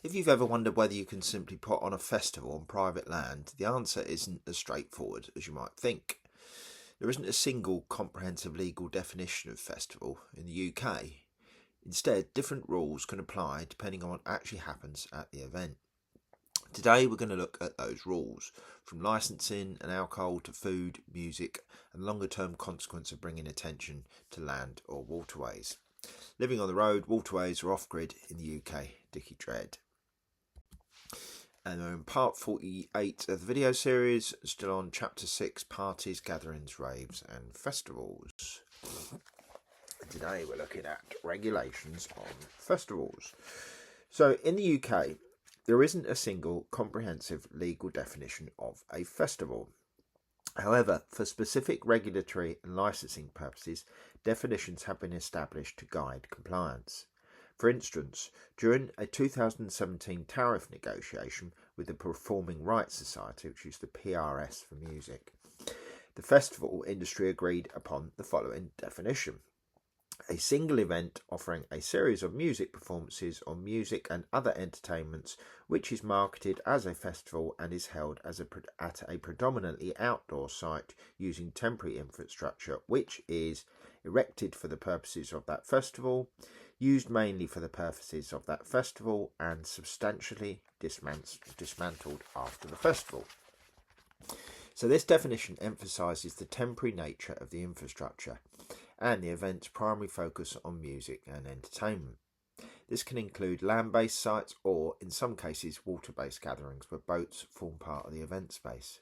If you've ever wondered whether you can simply put on a festival on private land, the answer isn't as straightforward as you might think. There isn't a single comprehensive legal definition of festival in the UK. Instead, different rules can apply depending on what actually happens at the event. Today we're going to look at those rules, from licensing and alcohol to food, music, and longer term consequence of bringing attention to land or waterways. Living on the road, waterways are off-grid in the UK, Dickie Dread. And we're in part 48 of the video series, still on chapter 6, parties, gatherings, raves and festivals. And today we're looking at regulations on festivals. So in the UK, there isn't a single comprehensive legal definition of a festival. However, for specific regulatory and licensing purposes, definitions have been established to guide compliance. For instance, during a 2017 tariff negotiation with the Performing Rights Society, which is the PRS for music, the festival industry agreed upon the following definition: a single event offering a series of music performances or music and other entertainments which is marketed as a festival and is held as at a predominantly outdoor site using temporary infrastructure which is erected for the purposes of that festival, used mainly for the purposes of that festival, and substantially dismantled after the festival. So this definition emphasises the temporary nature of the infrastructure and the event's primary focus on music and entertainment. This can include land-based sites or, in some cases, water-based gatherings where boats form part of the event space.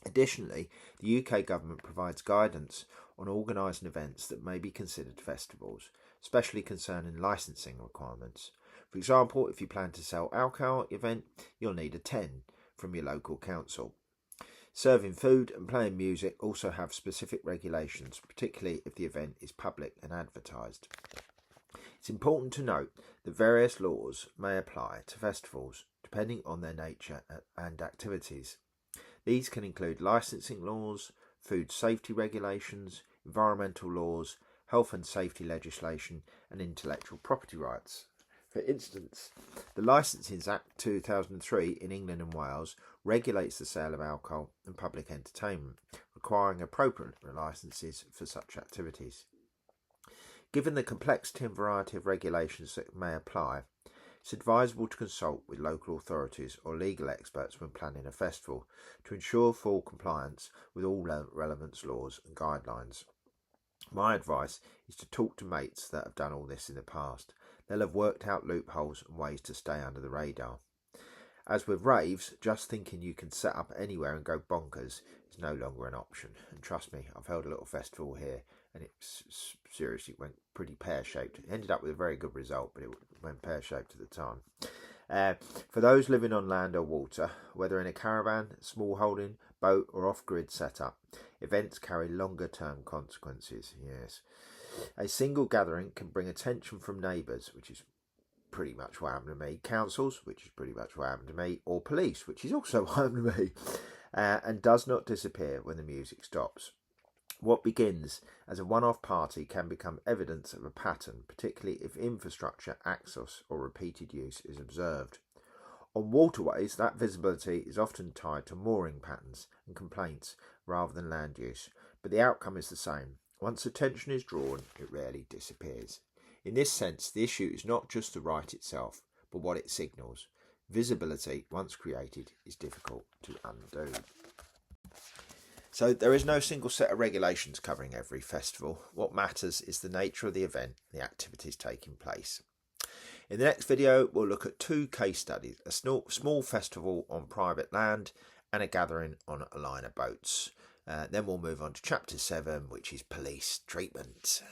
Additionally, the UK government provides guidance on organising events that may be considered festivals, especially concerning licensing requirements. For example, if you plan to sell alcohol at the event, you'll need a 10 from your local council. Serving food and playing music also have specific regulations, particularly if the event is public and advertised. It's important to note that various laws may apply to festivals, depending on their nature and activities. These can include licensing laws, food safety regulations, environmental laws, health and safety legislation, and intellectual property rights. For instance, the Licensing Act 2003 in England and Wales regulates the sale of alcohol and public entertainment, requiring appropriate licences for such activities. Given the complexity and variety of regulations that may apply, it's advisable to consult with local authorities or legal experts when planning a festival to ensure full compliance with all relevant laws and guidelines. My advice is to talk to mates that have done all this in the past. They'll have worked out loopholes and ways to stay under the radar. As with raves, just thinking you can set up anywhere and go bonkers is no longer an option. And trust me, I've held a little festival here and it seriously went pretty pear-shaped. It ended up with a very good result, but it went pear-shaped at the time. For those living on land or water, whether in a caravan, small holding, boat or off-grid setup, events carry longer-term consequences. Yes, a single gathering can bring attention from neighbours, which is pretty much what happened to me, councils, which is pretty much what happened to me, or police, which is also what happened to me, and does not disappear when the music stops. What begins as a one-off party can become evidence of a pattern, particularly if infrastructure, access or repeated use is observed. On waterways, that visibility is often tied to mooring patterns and complaints rather than land use, but the outcome is the same. Once attention is drawn, it rarely disappears. In this sense, the issue is not just the right itself, but what it signals. Visibility, once created, is difficult to undo. So there is no single set of regulations covering every festival. What matters is the nature of the event and the activities taking place. In the next video, we'll look at two case studies, a small festival on private land and a gathering on a line of boats. Then we'll move on to chapter 7, which is police treatment.